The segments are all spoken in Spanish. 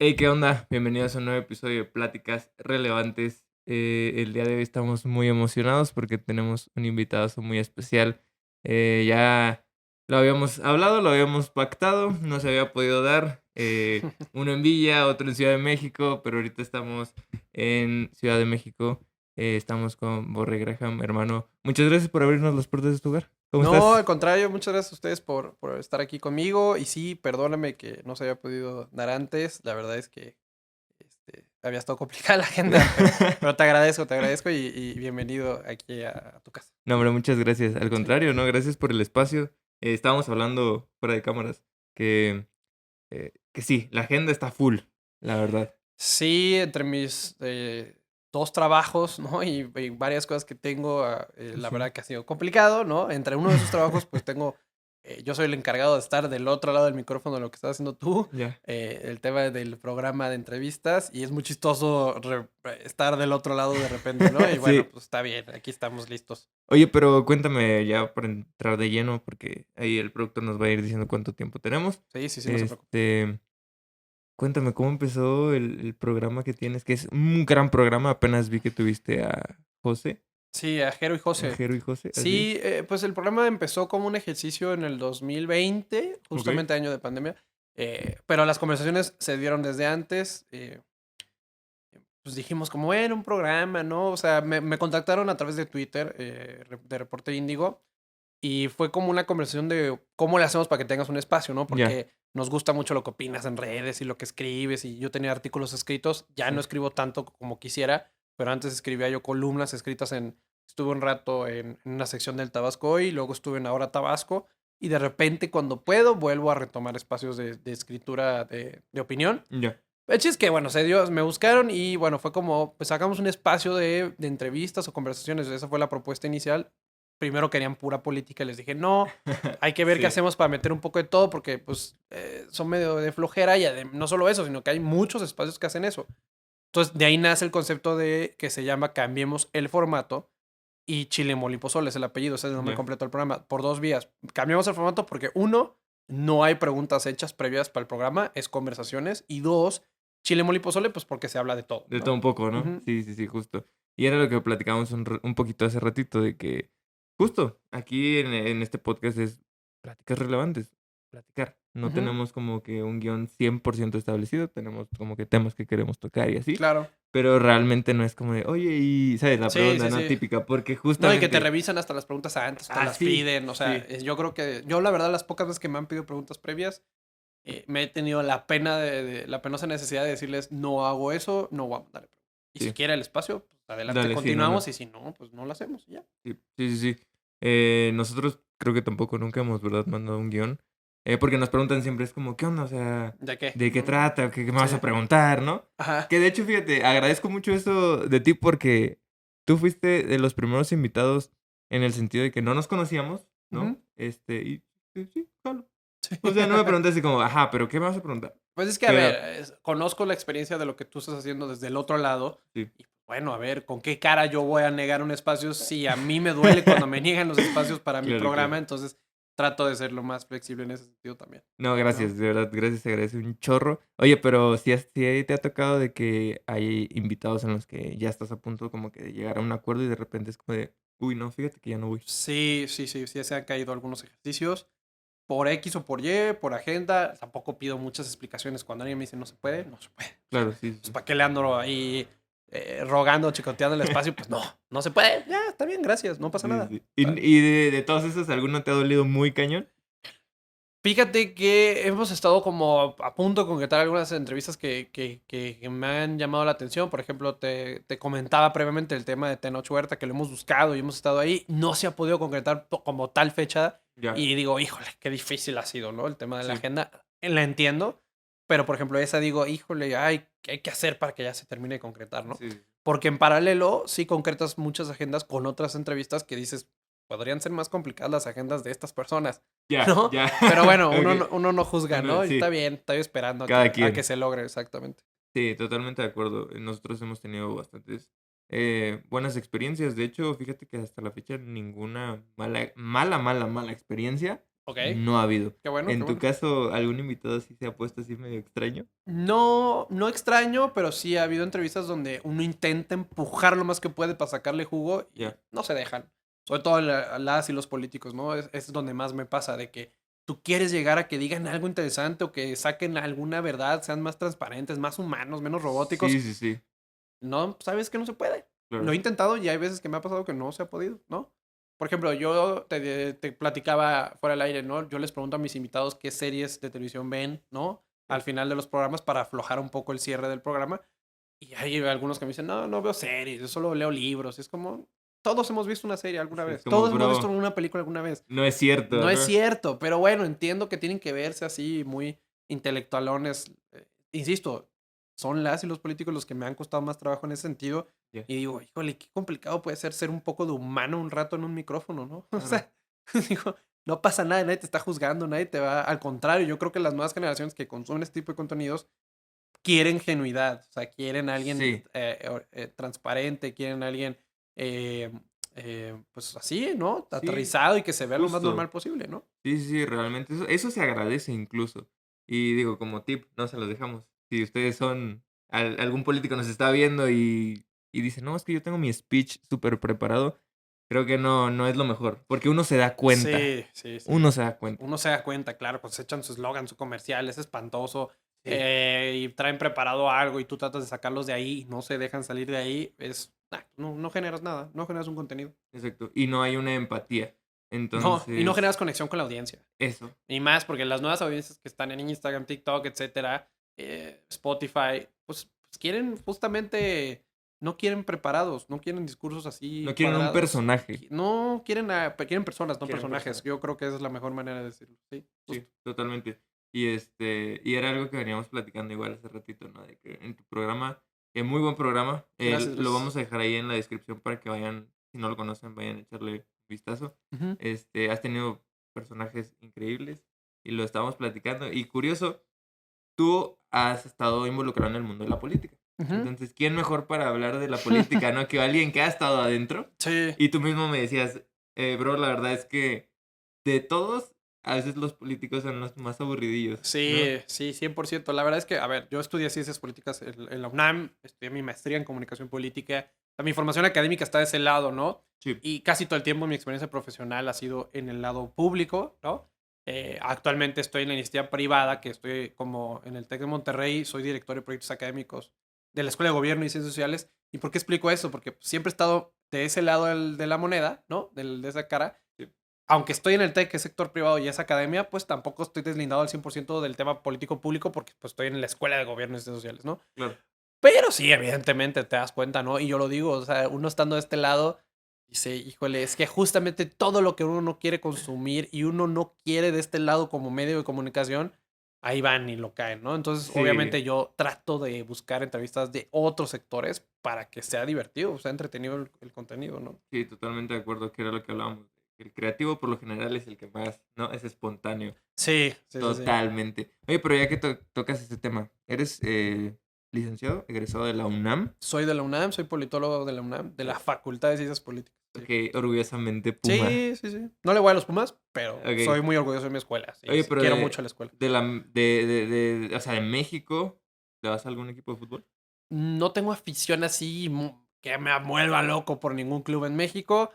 Hey, ¿qué onda? Bienvenidos a un nuevo episodio de Pláticas Relevantes. El día de hoy estamos muy emocionados porque tenemos un invitado muy especial. Ya lo habíamos hablado, lo habíamos pactado, no se había podido dar. Uno en Villa, otro en Ciudad de México, pero ahorita estamos en Ciudad de México. Estamos con Borre Graham, hermano. Muchas gracias por abrirnos las puertas de tu hogar. ¿Cómo No, al estás? contrario, muchas gracias a ustedes por estar aquí conmigo. Y sí, perdóname que no se había podido dar antes. La verdad es que había estado complicada la agenda, pero te agradezco y bienvenido aquí a tu casa. No, hombre, muchas gracias. Al Sí. contrario, no, gracias por el espacio. Estábamos hablando fuera de cámaras que sí, la agenda está full, la verdad. Sí, entre mis dos trabajos, ¿no? Y varias cosas que tengo, la Sí, verdad que ha sido complicado, ¿no? Entre uno de esos trabajos, pues tengo, yo soy el encargado de estar del otro lado del micrófono de lo que estás haciendo tú, ya. el tema del programa de entrevistas, y es muy chistoso estar del otro lado de repente, ¿no? Y bueno, Sí. pues está bien, aquí estamos listos. Oye, pero cuéntame ya para entrar de lleno, porque ahí el productor nos va a ir diciendo cuánto tiempo tenemos. Sí, sí, sí, no se preocupe. Este, cuéntame cómo empezó el programa que tienes, que es un gran programa. Apenas vi que tuviste a José, Sí, a Jero y a José. Jero y José, así es. Sí, pues el programa empezó como un ejercicio en el 2020, Ok, justamente año de pandemia, pero las conversaciones se dieron desde antes. Pues dijimos como, bueno, un programa, ¿no? O sea, me contactaron a través de Twitter, de Reporte Índigo, y fue como una conversación de cómo le hacemos para que tengas un espacio, ¿no? ya. Porque nos gusta mucho lo que opinas en redes y lo que escribes, y yo tenía artículos escritos, ya no Sí. escribo tanto como quisiera, pero antes escribía yo columnas escritas estuve un rato en una sección del Tabasco Hoy, luego estuve en Ahora Tabasco, y de repente cuando puedo vuelvo a retomar espacios de escritura de opinión. Ya. El chiste es que, bueno, se dio, me buscaron y bueno, fue como, pues sacamos un espacio de entrevistas o conversaciones. Esa fue la propuesta inicial. Primero querían pura política y les dije, no, hay que ver qué Sí. hacemos para meter un poco de todo porque pues son medio de flojera y no solo eso, sino que hay muchos espacios que hacen eso. Entonces, de ahí nace el concepto de que se llama Cambiemos el formato y Chile Mole y Pozole es el apellido, ese es el nombre Ya. completo del programa, por dos vías. Cambiamos el formato porque uno, no hay preguntas hechas previas para el programa, es conversaciones. Y dos, Chile Mole y Pozole, pues porque se habla de todo, De todo ¿no? un poco, ¿no? Ujú. Sí, sí, sí, justo. Y era lo que platicábamos un poquito hace ratito, de que justo aquí en este podcast es pláticas relevantes, platicar. No Ujú. tenemos como que un guión 100% establecido, tenemos como que temas que queremos tocar y así, Claro. pero realmente no es como de, oye, y, ¿sabes? La Sí, pregunta, sí, ¿no? sí. Típica, porque No, y que te justamente, revisan hasta las preguntas antes, o te las así, piden. O sea, sí, yo creo que yo, la verdad, las pocas veces que me han pedido preguntas previas, me he tenido la pena la penosa necesidad de decirles, no hago eso, no voy a mandar. Y si sí, quiere el espacio, pues adelante, dale, sí, no, continuamos. no. Y si no, pues no lo hacemos y ya. Sí, sí, sí, sí. Nosotros creo que tampoco nunca hemos, ¿verdad?, mandado un guión. Porque nos preguntan siempre, es como, ¿qué onda? O sea, ¿De qué? ¿de qué trata? ¿Qué me Sí. vas a preguntar, no? Ajá. Que de hecho, fíjate, agradezco mucho eso de ti porque tú fuiste de los primeros invitados en el sentido de que no nos conocíamos, Ujú. ¿no? Y sí, sí, jalo. Sí. O sea, no me preguntas así como, ajá, pero ¿qué me vas a preguntar? Pues es que, a ver, Pero, conozco la experiencia de lo que tú estás haciendo desde el otro lado. sí. Y bueno, a ver, ¿con qué cara yo voy a negar un espacio si a mí me duele cuando me niegan los espacios para mi Claro, programa? claro. Entonces trato de ser lo más flexible en ese sentido también, No, ¿no? gracias, de verdad, gracias, te agradezco un chorro. Oye, pero si te ha tocado de que hay invitados en los que ya estás a punto como que de llegar a un acuerdo y de repente es como de, uy, no, fíjate que ya no voy. Sí, sí, sí, sí, se han caído algunos ejercicios. Por X o por Y, por agenda. Tampoco pido muchas explicaciones. Cuando alguien me dice no se puede, no se puede. O sea, Claro, sí, pues sí. ¿para qué le ando ahí rogando, chicoteando el espacio? Pues no, no se puede. Ya, está bien, gracias, no pasa Sí, nada. sí. ¿Sabes? Y de todos esos, ¿alguno te ha dolido muy cañón? Fíjate que hemos estado como a punto de concretar algunas entrevistas que me han llamado la atención. Por ejemplo, te comentaba previamente el tema de Tenoch Huerta, que lo hemos buscado y hemos estado ahí. No se ha podido concretar como tal fecha. Ya, Y digo, híjole, qué difícil ha sido, ¿no? El tema de la sí, agenda. La entiendo, pero por ejemplo, esa digo, híjole, ay, ¿qué hay que hacer para que ya se termine de concretar, ¿no? sí, sí. Porque en paralelo sí concretas muchas agendas con otras entrevistas que dices, podrían ser más complicadas las agendas de estas personas, Ya, ¿no? ya. Pero bueno, Ok. uno no juzga, Bueno, ¿no? Y está sí, bien, estoy esperando cada a que quien. se logre, exactamente. Sí, totalmente de acuerdo. Nosotros hemos tenido bastantes buenas experiencias. De hecho, fíjate que hasta la fecha ninguna mala experiencia. Ok, no ha habido. qué bueno, qué En tu bueno. caso, ¿algún invitado sí se ha puesto así medio extraño? No, no extraño, pero sí ha habido entrevistas donde uno intenta empujar lo más que puede para sacarle jugo y Ya. no se dejan. Sobre todo las y los políticos, ¿no? Es donde más me pasa, de que tú quieres llegar a que digan algo interesante o que saquen alguna verdad, sean más transparentes, más humanos, menos robóticos. Sí, sí, sí, No, sabes que no se puede. Lo claro. he intentado y hay veces que me ha pasado que no se ha podido, ¿no? Por ejemplo, yo te platicaba fuera del aire, ¿no? Yo les pregunto a mis invitados qué series de televisión ven, ¿no? Al Sí. final de los programas para aflojar un poco el cierre del programa. Y hay algunos que me dicen, no, no veo series, yo solo leo libros. Y es como, todos hemos visto una serie alguna Sí, es vez, como, todos hemos visto bro, una película alguna vez. no es cierto, No es ¿no? cierto, pero bueno, entiendo que tienen que verse así muy intelectualones. Insisto, son las y los políticos los que me han costado más trabajo en ese sentido. Ya, Y digo, híjole, qué complicado puede ser un poco de humano un rato en un micrófono, ¿no? O claro. sea, digo, no pasa nada, nadie te está juzgando, nadie te va. Al contrario, yo creo que las nuevas generaciones que consumen este tipo de contenidos quieren genuidad, o sea, quieren a alguien Sí, transparente, quieren a alguien, eh, pues así, ¿no? sí, Aterrizado y que se vea lo más justo. normal posible, ¿no? Sí, sí, sí, realmente eso se agradece incluso. Y digo, como tip, no se los dejamos. Si ustedes son, algún político nos está viendo y dice, no, es que yo tengo mi speech súper preparado, creo que no, no es lo mejor, porque uno se da cuenta, Sí, sí, sí. uno se da cuenta. Uno se da cuenta, claro, pues echan su eslogan, su comercial, es espantoso. Sí, Y traen preparado algo y tú tratas de sacarlos de ahí y no se dejan salir de ahí. No, no generas nada, no generas un contenido. exacto. Y no hay una empatía. No, y no generas Entonces, conexión con la audiencia. eso, Y más porque las nuevas audiencias que están en Instagram, TikTok, etcétera, Spotify, pues quieren justamente, no quieren preparados, no quieren discursos no así quieren un cuadrados. personaje, No quieren, quieren personas, no quieren personajes. personas. Yo creo que esa es la mejor manera de decirlo. Sí, Sí, justo. totalmente. Y era algo que veníamos platicando igual hace ratito, ¿no? De que en tu programa, muy buen programa, Gracias, lo gracias. vamos a dejar ahí en la descripción para que vayan, si no lo conocen, vayan a echarle un vistazo. Ujú, Has tenido personajes increíbles y lo estábamos platicando. Y curioso, tú has estado involucrado en el mundo de la política. ujú. Entonces, ¿quién mejor para hablar de la política, no? Que alguien que ha estado adentro. Sí, Y tú mismo me decías, bro, la verdad es que de todos, a veces los políticos son los más aburridillos, ¿no? sí, sí, 100%. La verdad es que, a ver, yo estudié ciencias políticas en la UNAM, estudié mi maestría en comunicación política. O sea, mi formación académica está de ese lado, ¿no? Sí, Y casi todo el tiempo mi experiencia profesional ha sido en el lado público, ¿no? Actualmente estoy en la iniciativa privada, que estoy como en el TEC de Monterrey, soy director de proyectos académicos de la Escuela de Gobierno y Ciencias Sociales. ¿Y por qué explico eso? Porque siempre he estado de ese lado de la moneda, ¿no? De esa cara, sí, aunque estoy en el TEC, que es sector privado y es academia, pues tampoco estoy deslindado al 100% del tema político público porque pues estoy en la escuela de gobierno y ciencias sociales, ¿no? claro. Pero sí, evidentemente te das cuenta, ¿no? Y yo lo digo, o sea, uno estando de este lado dice, híjole, es que justamente todo lo que uno no quiere consumir y uno no quiere de este lado como medio de comunicación, ahí van y lo caen, ¿no? Entonces, Sí, obviamente yo trato de buscar entrevistas de otros sectores para que sea divertido, sea entretenido el contenido, ¿no? sí, totalmente de acuerdo, que era lo que hablábamos. El creativo por lo general es el que más, ¿no? Es espontáneo, Sí, sí, sí, sí. totalmente. Oye, pero ya que tocas este tema, ¿eres licenciado, egresado de la UNAM? Soy de la UNAM, soy politólogo de la UNAM, de la Oh, Facultad de Ciencias Políticas. Sí. ok, orgullosamente Puma. Sí, sí, sí. No le voy a los Pumas, pero soy Ok. muy orgulloso de mi escuela. Sí, Oye, sí, pero quiero mucho la escuela. o sea, de México, ¿le vas a algún equipo de fútbol? No tengo afición así que me vuelva loco por ningún club en México.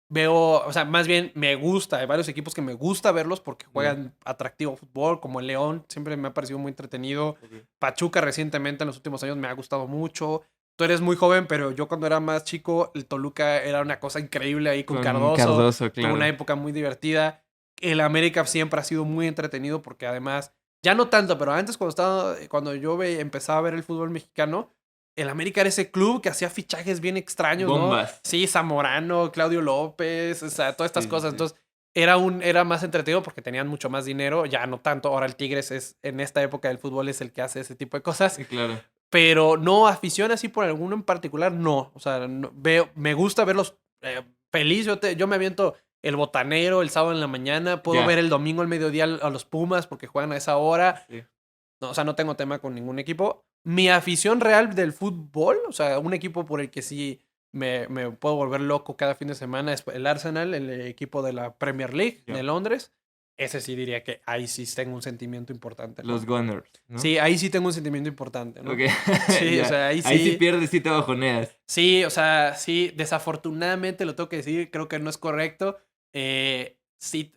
Veo, o sea, más bien me gusta, hay varios equipos que me gusta verlos porque Ya, juegan atractivo fútbol, como el León, siempre me ha parecido muy entretenido. ok. Pachuca recientemente en los últimos años me ha gustado mucho. Tú eres muy joven, pero yo cuando era más chico, el Toluca era una cosa increíble ahí con Con Cardoso. Cardoso, Tuvo una claro. época muy divertida. El América siempre ha sido muy entretenido porque además, ya no tanto, pero antes cuando yo empezaba a ver el fútbol mexicano, el América era ese club que hacía fichajes bien extraños, ¿no? Bombas. Sí, Zamorano, Claudio López, o sea, todas estas Sí, sí, cosas. sí. Entonces, era más entretenido porque tenían mucho más dinero, ya no tanto. Ahora el Tigres en esta época del fútbol es el que hace ese tipo de cosas. Sí, claro. Pero no afición así por alguno en particular, no. O sea, me gusta verlos feliz. Yo me aviento el botanero el sábado en la mañana. Puedo ver Ya. el domingo al mediodía a los Pumas porque juegan a esa hora. Sí. No, o sea, no tengo tema con ningún equipo. Mi afición real del fútbol, o sea, un equipo por el que sí me puedo volver loco cada fin de semana es el Arsenal, el equipo de la Premier League de Ya. Londres. ese sí diría que ahí sí tengo un sentimiento importante, ¿no? Los Gunners, ¿no? Sí, ahí sí tengo un sentimiento importante, ¿no? Ok, Sí, o ya. sea, ahí Ahí sí sí. pierdes, sí te bajoneas. Sí, o sea, sí, desafortunadamente lo tengo que decir, creo que no es correcto. Sí,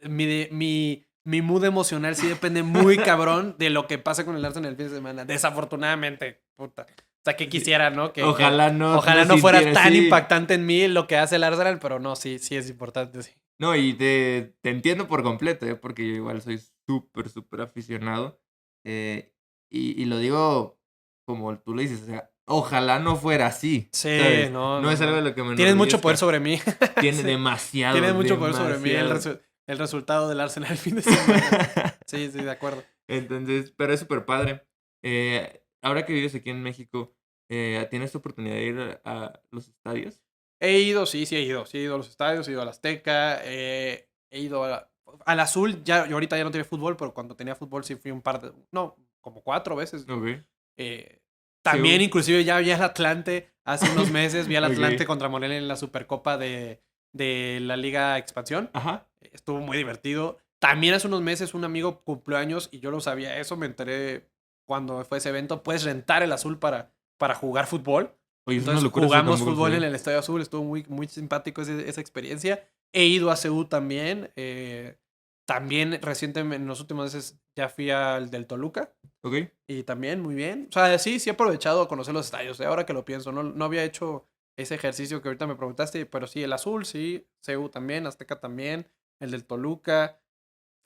mi mood emocional sí depende muy cabrón de lo que pasa con el Arsenal el fin de semana. Desafortunadamente, puta. O sea, que Sí. quisiera, ¿no? Ojalá no, Ojalá no no fuera sintieras, tan sí. impactante en mí lo que hace el Arsenal, pero no, sí, sí es importante, sí. No, y te entiendo por completo, porque yo igual soy súper, súper aficionado. eh, y lo digo como tú lo dices, o sea, ojalá no fuera así, Sí, ¿sabes? no, No no, es algo de no. lo que me Tienes mucho poder enorgullezca. sobre mí. Tiene Sí. demasiado, Tienes mucho poder sobre mí demasiado. el resultado del Arsenal el fin de semana. Sí, sí, de acuerdo. Entonces, pero es súper padre. Ahora que vives aquí en México, ¿tienes tu oportunidad de ir a los estadios? He ido, sí, sí he ido. Sí he ido a los estadios, he ido al Azteca, he ido al Azul. Ya, yo ahorita ya no tiene fútbol, pero cuando tenía fútbol sí fui un par de... No, como 4 veces. Ok. Eh, también Seúl. inclusive ya vi al Atlante hace unos meses. Vi al Atlante Ok. contra Morelia en la Supercopa de la Liga Expansión. Ajá. Estuvo muy divertido. También hace unos meses un amigo cumplió años y yo lo sabía eso. Me enteré cuando fue ese evento. Puedes rentar el Azul para jugar fútbol. Oye, es una Entonces locura, eso jugamos tampoco lo fútbol en sabía. el Estadio Azul, estuvo muy, muy simpático esa experiencia. He ido a Seúl también. También recientemente, en los últimos meses, ya fui al del Toluca. Ok. Y también muy bien. O sea, sí, sí he aprovechado a conocer los estadios. Ahora que lo pienso, no había hecho ese ejercicio que ahorita me preguntaste, pero sí, el Azul, sí. Seúl también, Azteca también. El del Toluca.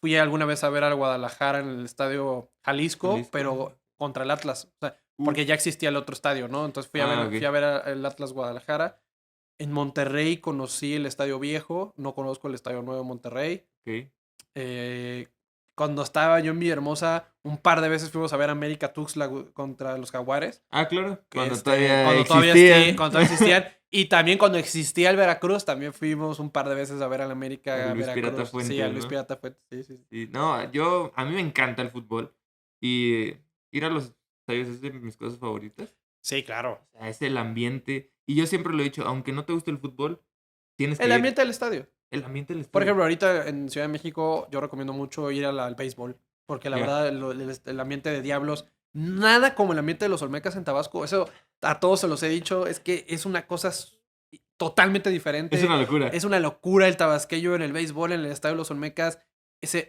Fui alguna vez a ver al Guadalajara en el estadio Jalisco, Jalisco. pero contra el Atlas. O sea, Uf. porque ya existía el otro estadio, ¿no? Entonces Ah, fui ok. a ver el Atlas Guadalajara. En Monterrey conocí el estadio viejo, no conozco el estadio nuevo de Monterrey. Ok. Eh, Cuando estaba yo en Villahermosa, un par de veces fuimos a ver América Tuxtla contra los Jaguares. Ah, claro. Que Cuando todavía cuando existían. todavía existían. Y también cuando existía el Veracruz, también fuimos un par de veces a ver al A América Luis Pirata Veracruz. Sí, a Fuentes, Luis ¿no? Pirata Fuentes. Sí, sí, sí. Sí, no, a mí me encanta el fútbol. Y ir a los estadios es de mis cosas favoritas. Sí, claro. O sea, es el ambiente. Y yo siempre lo he dicho, aunque no te guste el fútbol, tienes que El ir. ambiente del estadio. El ambiente del Por estadio. ejemplo, ahorita en Ciudad de México yo recomiendo mucho ir al béisbol, porque la Ya. verdad el ambiente de Diablos, nada como el ambiente de los Olmecas en Tabasco, eso a todos se los he dicho, es que es una cosa totalmente Es diferente, una locura. es una locura el tabasqueño en el béisbol, en el estadio de los Olmecas,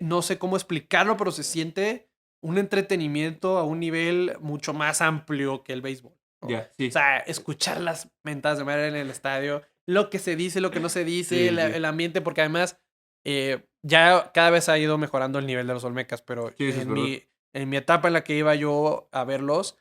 no sé cómo explicarlo, pero se siente un entretenimiento a un nivel mucho más amplio que el béisbol, ¿no? Ya, O sí. sea, escuchar las mentadas de madre en el estadio, lo que se dice, lo que no se dice, Sí, sí. el ambiente, porque además ya cada vez ha ido mejorando el nivel de los Olmecas, pero Sí, eso es verdad. en mi etapa en la que iba yo a verlos,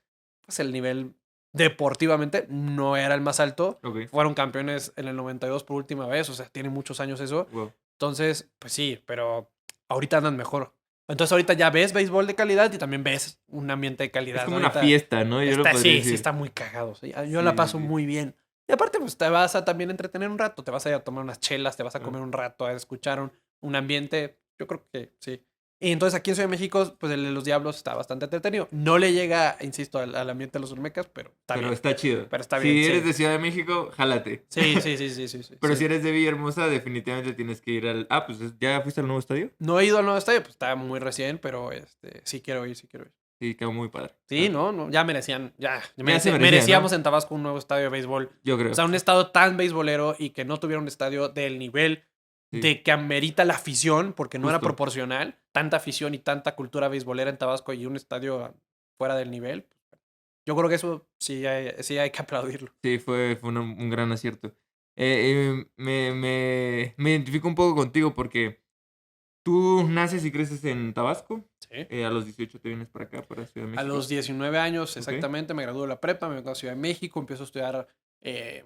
pues el nivel deportivamente no era el más alto. Ok. Fueron campeones en el 92 por última vez, o sea, tiene muchos años eso. Wow. Entonces, pues sí, pero ahorita andan mejor. Entonces ahorita ya ves béisbol de calidad y también ves un ambiente de Es calidad. como una Ahorita fiesta, ¿no? Yo lo podría sí, sí decir. está muy cagado. Sí. Yo la Sí, sí, paso sí. muy bien. Y aparte, pues te vas a también entretener un rato, te vas a ir a tomar unas chelas, te vas a Ah, comer un rato, a escuchar un ambiente. Yo creo que sí. Y entonces aquí en Ciudad de México, pues el de los Diablos está bastante entretenido. No le llega, insisto, al ambiente de los Olmecas, pero está pero bien. está chido. Pero está bien, Si eres sí. de Ciudad de México, jálate. Sí, sí, sí, sí, sí, sí, Pero si sí. eres de Villahermosa, definitivamente tienes que ir al. Ah, pues ¿ya fuiste al nuevo estadio? No he ido al nuevo estadio, pues está muy recién, pero sí quiero ir, sí quiero ir. Sí, quedó muy padre. Sí, no, ya merecían, Ya se merecía, merecíamos ¿no? en Tabasco un nuevo estadio de béisbol. Yo O creo. sea, un estado tan beisbolero y que no tuviera un estadio del nivel Sí, de que amerita la afición, porque no era justo. proporcional, tanta afición y tanta cultura beisbolera en Tabasco y un estadio fuera del nivel. Yo creo que eso sí hay que aplaudirlo. Sí, fue un gran acierto. Me identifico un poco contigo porque tú naces y creces en Tabasco. Sí. A los 18 te vienes para acá, para Ciudad de A México. los 19 años Ok. exactamente me gradué de la prepa, me vengo a Ciudad de México, empiezo a estudiar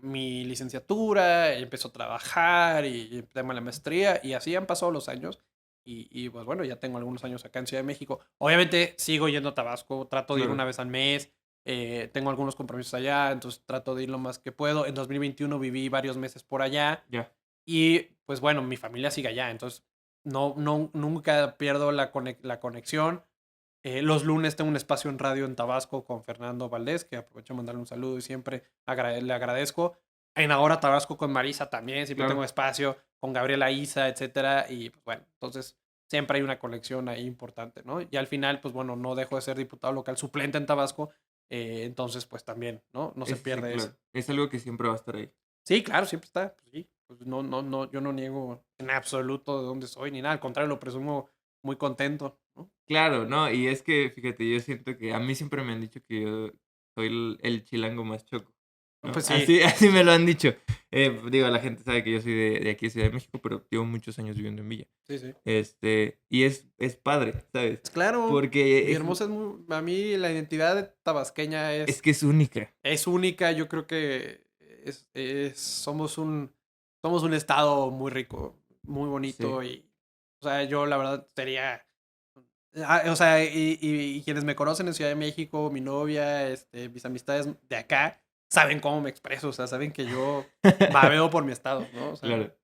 mi licenciatura, empiezo a trabajar y tengo la maestría y así han pasado los años. Pues bueno, ya tengo algunos años acá en Ciudad de México. Obviamente sigo yendo a Tabasco, trato de ir Claro. una vez al mes, tengo algunos compromisos allá, entonces trato de ir lo más que puedo. En 2021 viví varios meses por allá Ya. y pues bueno, mi familia sigue allá, entonces nunca pierdo la conexión. Los lunes tengo un espacio en radio en Tabasco con Fernando Valdés, que aprovecho de mandarle un saludo y siempre le agradezco. En Ahora Tabasco con Marisa también, siempre tengo Claro. espacio con Gabriela Isa, etcétera. Y pues bueno, entonces siempre hay una conexión ahí importante, ¿no? Y al final, pues bueno, no dejo de ser diputado local suplente en Tabasco, entonces pues también, ¿no? No se Sí, pierde eso. claro. Es algo que siempre va a estar ahí. Sí, claro, siempre está, pues sí, pues no, yo no niego en absoluto de dónde soy ni nada, al contrario, lo presumo muy contento, ¿no? Claro, no, y es que, fíjate, yo siento que a mí siempre me han dicho que yo soy el chilango más choco, ¿no? Pues sí, Así me lo han dicho. Digo, la gente sabe que yo soy de aquí de Ciudad de México, pero llevo muchos años viviendo en Villa. sí, sí. Y es padre, ¿sabes? Pues claro, Porque Villahermosa es muy, a mí la identidad tabasqueña es que es única. es única, yo creo que somos un estado muy rico, muy Sí. bonito y, o sea, yo la verdad sería, o sea, y quienes me conocen en Ciudad de México, mi novia, mis amistades de acá, saben cómo me expreso, o sea, saben que yo babeo por mi estado, ¿no? O sea, Claro.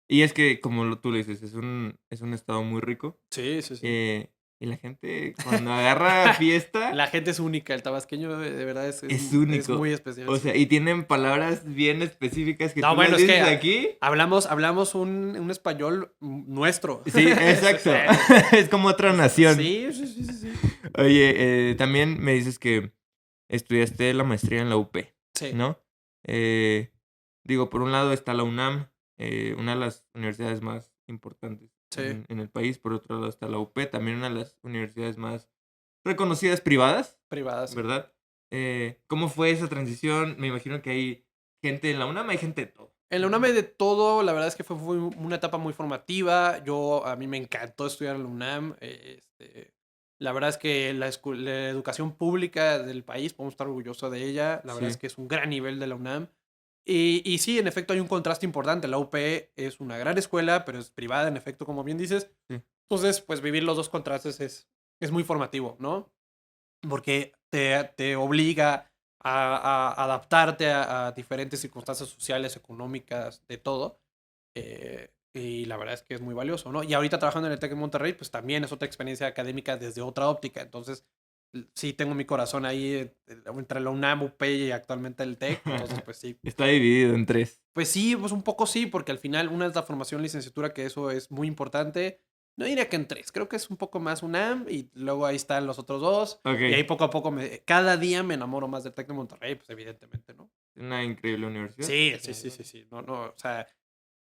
Y es que, como tú lo dices, es un estado muy rico. sí, sí, sí. eh, y la gente, cuando agarra fiesta, La gente es única, el tabasqueño de verdad es es muy único. especial, O sí. sea, y tienen palabras bien específicas que No, tú las bueno, es que dices aquí. hablamos un español nuestro. Sí, exacto. Es como otra nación. Sí, sí, sí, sí, sí. Oye, también me dices que estudiaste la maestría en la UP, Sí, ¿no? Eh, Digo, por un lado está la UNAM, una de las universidades más importantes sí, en el país. Por otro lado está la UP, también una de las universidades más reconocidas privadas, privada, sí. ¿verdad? ¿Cómo fue esa transición? Me imagino que hay gente en la UNAM, hay gente de todo. En la UNAM hay de todo, la verdad es que fue una etapa muy formativa. A mí me encantó estudiar en la UNAM. La verdad es que la educación pública del país, podemos estar orgullosos de ella. La verdad es Sí, que es un gran nivel de la UNAM. Y sí, en efecto, hay un contraste importante. La UP es una gran escuela, pero es privada, en efecto, como bien dices. sí. Entonces, pues vivir los dos contrastes es muy formativo, ¿no? Porque te obliga a adaptarte a diferentes circunstancias sociales, económicas, de todo. Y la verdad es que es muy valioso, ¿no? Y ahorita trabajando en el TEC de Monterrey, pues también es otra experiencia académica desde otra óptica. Entonces, sí tengo mi corazón ahí entre la UNAM, UP y actualmente el TEC. Entonces, pues sí. Está dividido en tres. Pues sí, pues un poco sí, porque al final una es la formación licenciatura, que eso es muy importante. No diría que en tres, creo que es un poco más UNAM y luego ahí están los otros dos. Y ahí Ok. poco a poco, cada día me enamoro más del TEC de Monterrey, pues evidentemente, ¿no? Una increíble universidad. Sí, sí, sí, sí, sí. No, no, o sea,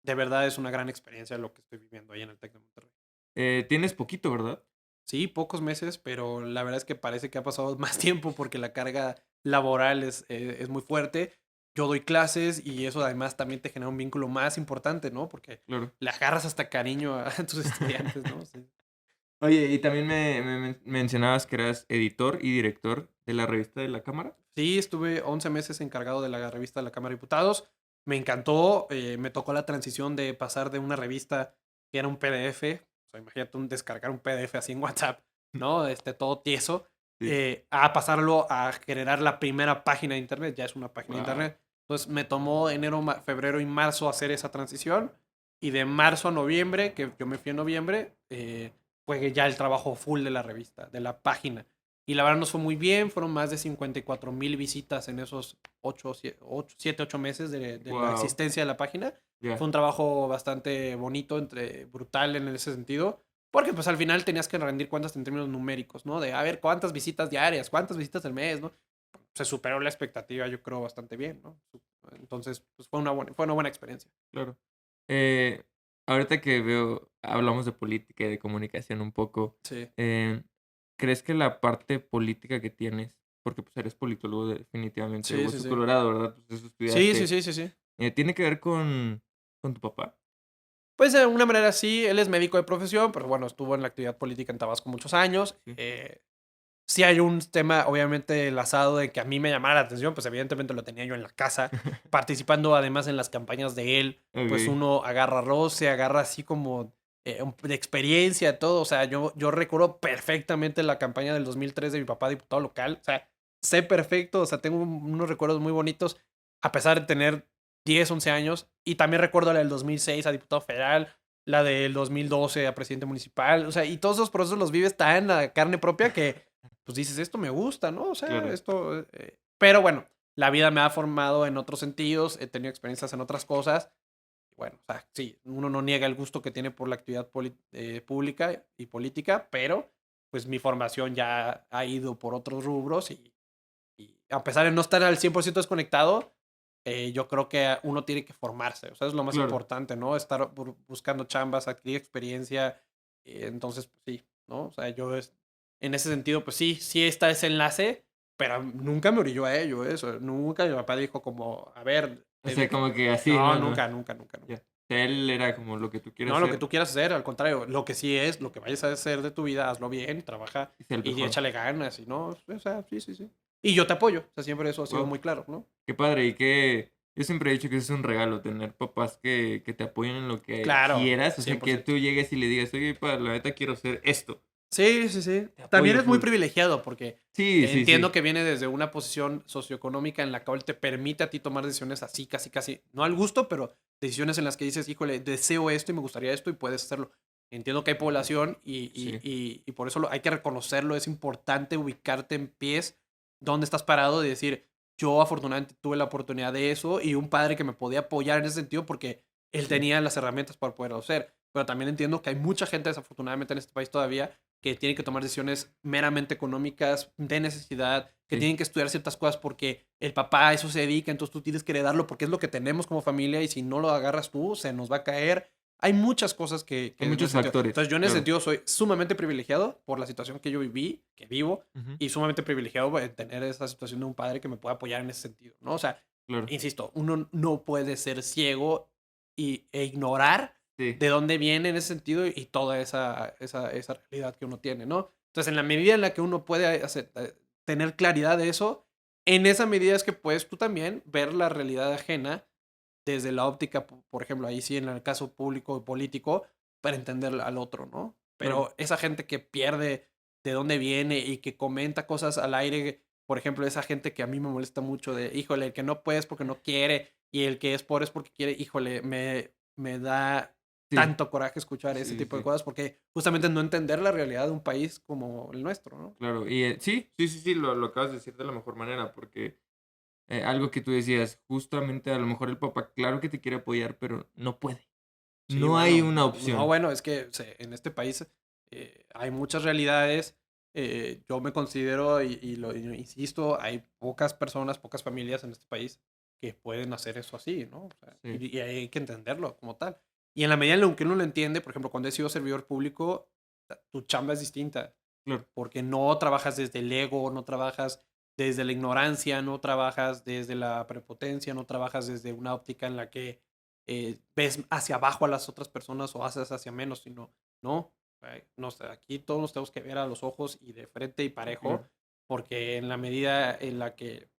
de verdad es una gran experiencia lo que estoy viviendo ahí en el TEC de Monterrey. Tienes poquito, ¿verdad? Sí, pocos meses, pero la verdad es que parece que ha pasado más tiempo porque la carga laboral es muy fuerte. Yo doy clases y eso además también te genera un vínculo más importante, ¿no? Porque Claro. le agarras hasta cariño a tus estudiantes, ¿no? Sí. Oye, y también mencionabas que eras editor y director de la revista de la Cámara. Sí, estuve 11 meses encargado de la revista de la Cámara de Diputados. Me encantó, me tocó la transición de pasar de una revista que era un PDF, o sea, imagínate descargar un PDF así en WhatsApp, ¿no? Todo tieso, Sí. a pasarlo a generar la primera página de Internet, ya es una página de Wow. Internet. Entonces me tomó enero, febrero y marzo hacer esa transición y de marzo a noviembre, que yo me fui en noviembre, fue ya el trabajo full de la revista, de la página. Y la verdad nos fue muy bien, fueron más de 54,000 visitas en esos 7, 8 meses de la Wow. existencia de la página. Ya. Fue un trabajo bastante bonito, brutal en ese sentido, porque pues al final tenías que rendir cuentas en términos numéricos, ¿no? De a ver cuántas visitas diarias, cuántas visitas al mes, ¿no? Se superó la expectativa, yo creo, bastante bien, ¿no? Entonces, pues fue una buena experiencia. Claro. Eh, Ahorita que hablamos de política y de comunicación un poco, Sí. eh, ¿crees que la parte política que tienes, porque pues eres politólogo definitivamente, Sí, sí, hueso sí. colorado, ¿verdad? Pues eso Sí, sí, estudiaste. sí, sí, sí. ¿Tiene que ver con tu papá? Pues de alguna manera sí, él es médico de profesión, pero bueno, estuvo en la actividad política en Tabasco muchos años. Sí. Sí hay un tema, obviamente, enlazado de que a mí me llamara la atención, pues evidentemente lo tenía yo en la casa, participando además en las campañas de él, pues Ok. uno agarra roce, agarra así como de experiencia, todo, o sea, yo recuerdo perfectamente la campaña del 2003 de mi papá, diputado local, o sea, sé perfecto, o sea, tengo unos recuerdos muy bonitos, a pesar de tener 10 11 años, y también recuerdo la del 2006 a diputado federal, la del 2012 a presidente municipal, o sea, y todos esos procesos los vives tan a carne propia que pues dices, esto me gusta, ¿no? O sea, Claro. esto... pero bueno, la vida me ha formado en otros sentidos, he tenido experiencias en otras cosas. bueno, o sea, sí, uno no niega el gusto que tiene por la actividad pública y política, pero pues mi formación ya ha ido por otros rubros y a pesar de no estar al 100% desconectado, yo creo que uno tiene que formarse, o sea, es lo más Claro. importante, ¿no? Estar buscando chambas, adquirir experiencia, entonces, pues sí, ¿no? O sea, en ese sentido, pues sí, sí está ese enlace, pero nunca me orilló a ello, eso, nunca mi papá dijo como, a ver, O sea, como que así, no, no, no. nunca, nunca, nunca, Ya. nunca. O sea, él era como lo que tú quieras No, lo que hacer tú quieras hacer, al contrario, lo que sí es, lo que vayas a hacer de tu vida, hazlo bien, trabaja y sea el y mejor. échale ganas, y no, o sea, sí, sí, sí. Y yo te apoyo, o sea, siempre eso ha sido Wow. muy claro, ¿no? Qué padre. Y que yo siempre he dicho que es un regalo tener papás que te apoyen en lo que Claro, quieras. O sea, que 100%. tú llegues y le digas, oye, papá, la neta quiero hacer esto. Sí, sí, sí. Te También apoyo es muy full. privilegiado porque Sí, sí, entiendo sí. que viene desde una posición socioeconómica en la cual te permite a ti tomar decisiones así, casi, casi, no al gusto, pero decisiones en las que dices, híjole, deseo esto y me gustaría esto y puedes hacerlo. Entiendo que hay población Sí. y por eso hay que reconocerlo, es importante ubicarte en pies donde estás parado y decir, yo afortunadamente tuve la oportunidad de eso y un padre que me podía apoyar en ese sentido porque él Sí. tenía las herramientas para poderlo hacer. Pero también entiendo que hay mucha gente desafortunadamente en este país todavía que tienen que tomar decisiones meramente económicas, de necesidad, que Sí. tienen que estudiar ciertas cosas porque el papá a eso se dedica, entonces tú tienes que heredarlo porque es lo que tenemos como familia y si no lo agarras tú, se nos va a caer. Hay muchas cosas Hay en muchos ese sentido. factores. Entonces yo en ese Claro. sentido soy sumamente privilegiado por la situación que yo viví, que vivo, Ujú. y sumamente privilegiado en tener esa situación de un padre que me pueda apoyar en ese sentido, ¿no? O sea, Claro. insisto, uno no puede ser ciego e ignorar Sí. de dónde viene en ese sentido y toda esa realidad que uno tiene, ¿no? Entonces, en la medida en la que uno puede tener claridad de eso, en esa medida es que puedes tú también ver la realidad ajena desde la óptica, por ejemplo, ahí sí en el caso público y político, para entender al otro, ¿no? Claro. Pero esa gente que pierde de dónde viene y que comenta cosas al aire, por ejemplo, esa gente que a mí me molesta mucho de, híjole, el que no puede es porque no quiere y el que es pobre es porque quiere, híjole, me da Sí. tanto coraje escuchar ese Sí, tipo de sí. cosas porque justamente no entender la realidad de un país como el nuestro, ¿no? Claro. Y sí, sí, sí, sí, lo acabas de decir de la mejor manera, porque algo que tú decías, justamente a lo mejor el papá, claro que te quiere apoyar, pero no puede. Sí, No hay bueno, una no, opción. bueno, es que en este país hay muchas realidades. Yo me considero, y insisto, hay pocas personas, pocas familias en este país que pueden hacer eso así, ¿no? O sea, Sí, y hay que entenderlo como tal. Y en la medida en la que uno lo entiende, por ejemplo, cuando he sido servidor público, tu chamba es distinta, claro. porque no trabajas desde el ego, no trabajas desde la ignorancia, no trabajas desde la prepotencia, no trabajas desde una óptica en la que ves hacia abajo a las otras personas o haces hacia menos, sino, no, no sé, aquí todos nos tenemos que ver a los ojos y de frente y Sí, parejo, claro. porque en la medida en la que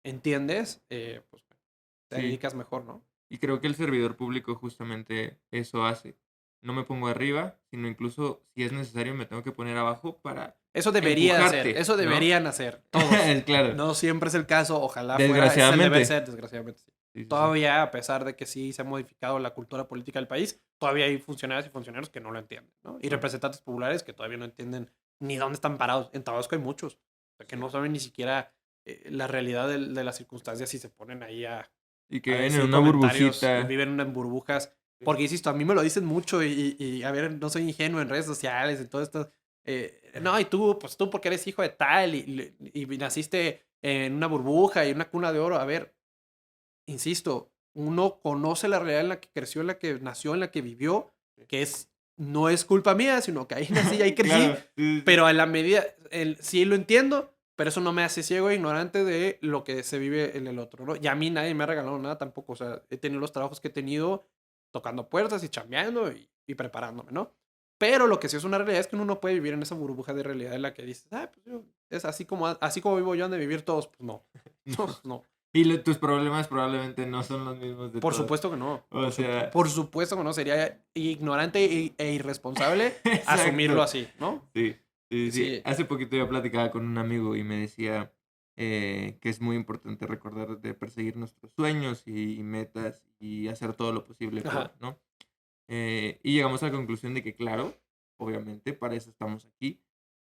entiendes, pues te Sí. dedicas mejor, ¿no? Y creo que el servidor público justamente eso hace. No me pongo arriba, sino incluso si es necesario me tengo que poner abajo para Eso debería hacer, empujarte, eso ¿no? deberían hacer todos. Claro. No siempre es el caso, ojalá fuera, ese es el deber Desgraciadamente. ser, desgraciadamente. Sí. Sí, sí, sí. Todavía, a pesar de que sí se ha modificado la cultura política del país, todavía hay funcionarios y funcionarios que no lo entienden, ¿no? Y Claro. representantes populares que todavía no entienden ni dónde están parados. En Tabasco hay muchos, o sea, que Sí. no saben ni siquiera la realidad de las circunstancias y se ponen ahí Y que a viven en decir una comentarios, burbujita. viven en burbujas. Sí. Porque, insisto, a mí me lo dicen mucho a ver, no soy ingenuo en redes sociales, en todo esto. No, y tú, pues tú porque eres hijo de tal y naciste en una burbuja y una cuna de oro. A ver, insisto, uno conoce la realidad en la que creció, en la que nació, en la que vivió, Sí. que no es culpa mía, sino que ahí nací, ahí crecí, Claro. Sí, sí, sí. pero en la medida, sí lo entiendo, pero eso no me hace ciego e ignorante de lo que se vive en el otro, ¿no? Y a mí nadie me ha regalado nada tampoco, o sea, he tenido los trabajos que he tenido tocando puertas y chambeando y preparándome, ¿no? Pero lo que sí es una realidad es que uno no puede vivir en esa burbuja de realidad en la que dices, pues es así como vivo yo, han de vivir todos. Pues no, No. no. Y tus problemas probablemente no son los mismos de Por todos. supuesto que no. O sea, Por supuesto que no. Sería ignorante e irresponsable asumirlo exacto. así, ¿no? Sí, sí, sí. Sí. Hace poquito yo platicaba con un amigo y me decía que es muy importante recordar de perseguir nuestros sueños y metas y hacer todo lo posible por, Ajá. ¿no? Y llegamos a la conclusión de que, claro, obviamente, para eso estamos aquí,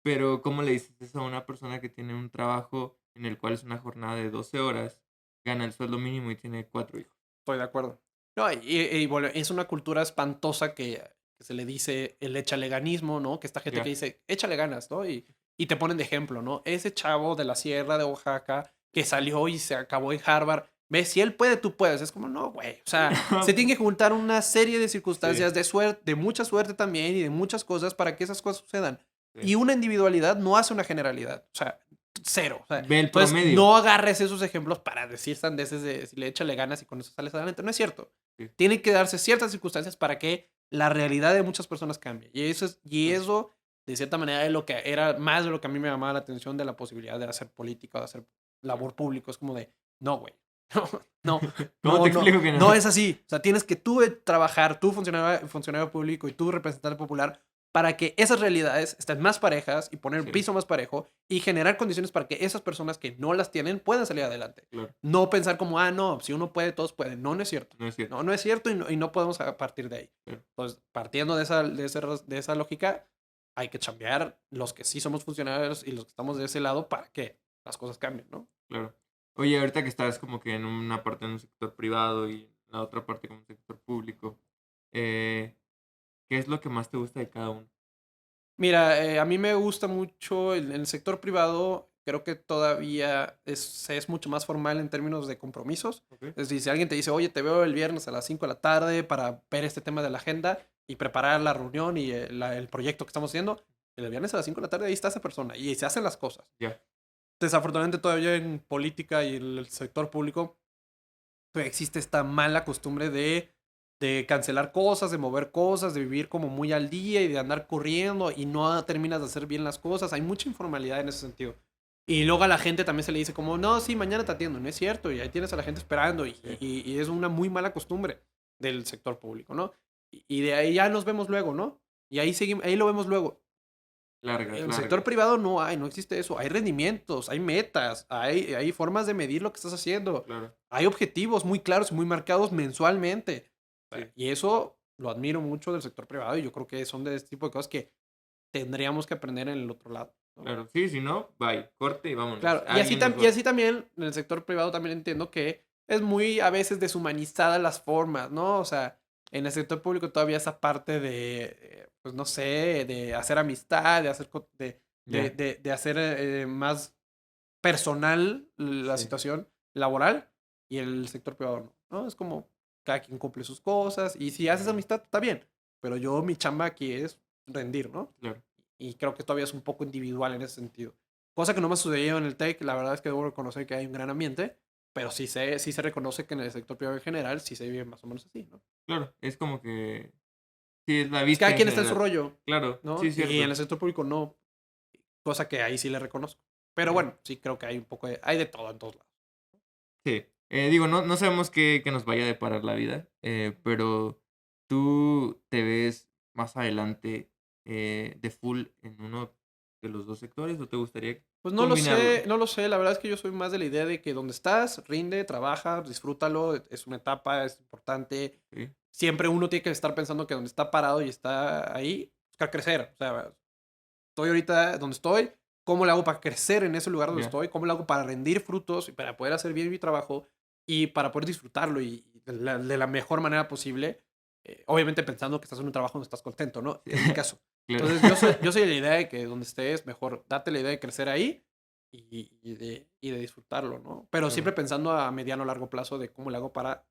pero ¿cómo le dices eso a una persona que tiene un trabajo en el cual es una jornada de 12 horas, gana el sueldo mínimo y tiene 4 hijos? Estoy de acuerdo. No, y bueno, es una cultura espantosa que se le dice el échaleganismo, ¿no? Que esta gente que Ya. dice, échale ganas, ¿no? Y te ponen de ejemplo, ¿no? Ese chavo de la sierra de Oaxaca que salió y se acabó en Harvard, ves, si él puede, tú puedes. Es como, no, güey. O sea, se tiene que juntar una serie de Sí, circunstancias de suerte, de mucha suerte también y de muchas cosas para que esas cosas sucedan. sí. Y una individualidad no hace una generalidad. O sea, cero. O sea, Ve el entonces, promedio. no agarres esos ejemplos para decir sandeces de si le échale ganas y con eso sales adelante. No es cierto. Sí, Tienen que darse ciertas circunstancias para que la realidad de muchas personas cambie. Y claro. eso, de cierta manera, es lo que era más de lo que a mí me llamaba la atención de la posibilidad de hacer política, de hacer labor público. Es como de, no, güey. No, ¿Cómo no, te no, explico que no no? es así. O sea, tienes que tú trabajar, tú funcionario público y tú representante popular para que esas realidades estén más parejas y poner un Sí, piso más parejo y generar condiciones para que esas personas que no las tienen puedan salir adelante. claro. No pensar como, ah, no, si uno puede, todos pueden. No, no es cierto. No es cierto. No, no es cierto y no podemos partir de ahí. Claro, Entonces, partiendo de esa lógica, hay que chambear los que sí somos funcionarios y los que estamos de ese lado para que las cosas cambien, ¿no? claro. Oye, ahorita que estás como que en una parte en un sector privado y en la otra parte como un sector público, eh, ¿qué es lo que más te gusta de cada uno? Mira, a mí me gusta mucho el sector privado, creo que todavía es mucho más formal en términos de compromisos. Ok. Es decir, si alguien te dice, oye, te veo el viernes a las 5 de la tarde para ver este tema de la agenda y preparar la reunión y el proyecto que estamos haciendo, el viernes a las 5 de la tarde ahí está esa persona y se hacen las cosas. Ya, Desafortunadamente todavía en política y en el sector público pues, existe esta mala costumbre de cancelar cosas, de mover cosas, de vivir como muy al día y de andar corriendo y no terminas de hacer bien las cosas. Hay mucha informalidad en ese sentido. Y luego a la gente también se le dice como, no, sí, mañana te atiendo. No es cierto. Y ahí tienes a la gente esperando. sí. Y es una muy mala costumbre del sector público, ¿no? Y de ahí ya nos vemos luego, ¿no? Y ahí seguimos, ahí lo vemos luego. Largas, En el sector largas. privado no hay, no existe eso. Hay rendimientos, hay metas, hay formas de medir lo que estás haciendo. Claro, Hay objetivos muy claros y muy marcados mensualmente. sí, Y eso lo admiro mucho del sector privado y yo creo que son de este tipo de cosas que tendríamos que aprender en el otro lado, ¿no? claro. Sí, si no, bye, corte y vámonos. Claro, Alguien y mejor. así también en el sector privado también entiendo que es muy a veces deshumanizadas las formas, ¿no? O sea, en el sector público todavía esa parte de, pues no sé, de hacer amistad, de hacer, Ya, de hacer más personal la sí, situación laboral y el sector privado no, ¿no? Es como cada quien cumple sus cosas y si haces claro, amistad está bien, pero yo mi chamba aquí es rendir, ¿no? claro. Y creo que todavía es un poco individual en ese sentido. Cosa que no me ha sucedido en el tech, la verdad es que debo reconocer que hay un gran ambiente, pero sí se reconoce que en el sector privado en general sí se vive más o menos así, ¿no? Claro, es como que sí, es la Pues vista cada en quien está en su general. rollo, Claro, sí, ¿no? es Y en cierto. el sector público no, cosa que ahí sí le reconozco. Pero Claro. bueno, sí creo que hay un poco hay de todo en todos lados. Sí. Digo, no sabemos qué nos vaya a deparar la vida, pero tú te ves más adelante de full en uno de los dos sectores o te gustaría Pues no lo sé, combinarlo. no lo sé. La verdad es que yo soy más de la idea de que donde estás, rinde, trabaja, disfrútalo, es una etapa, es importante. Sí, Siempre uno tiene que estar pensando que donde está parado y está ahí, buscar crecer. O sea, estoy ahorita donde estoy, ¿cómo le hago para crecer en ese lugar donde ya, estoy? ¿Cómo le hago para rendir frutos y para poder hacer bien mi trabajo y para poder disfrutarlo y de la mejor manera posible? Obviamente pensando que estás en un trabajo donde estás contento, ¿no? sí. Es mi caso. Claro. Entonces yo soy de la idea de que donde estés, mejor date la idea de crecer ahí y de disfrutarlo, ¿no? Pero siempre Claro. pensando a mediano o largo plazo de cómo le hago para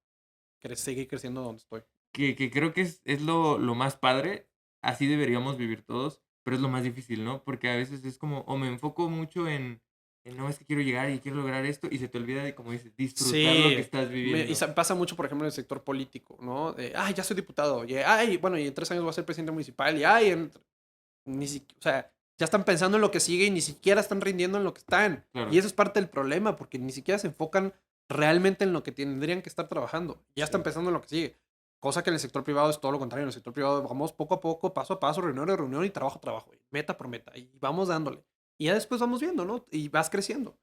seguir creciendo donde estoy. Que creo que es lo más padre, así deberíamos vivir todos, pero es lo más difícil, ¿no? Porque a veces es como, o me enfoco mucho en no, es que quiero llegar y quiero lograr esto, y se te olvida de, como dices, disfrutar lo que Sí, estás viviendo. pasa mucho, por ejemplo, en el sector político, ¿no? De, ay, ya soy diputado, y, ay, bueno, y en 3 años voy a ser presidente municipal, y, ay, o sea, ya están pensando en lo que sigue y ni siquiera están rindiendo en lo que están. Y Claro, eso es parte del problema, porque ni siquiera se enfocan realmente en lo que tendrían que estar trabajando. Ya están sí, pensando en lo que sigue. Cosa que en el sector privado es todo lo contrario. En el sector privado vamos poco a poco, paso a paso, reunión a reunión y trabajo a trabajo, y meta por meta, y vamos dándole. Y ya después vamos viendo, ¿no? Y vas creciendo.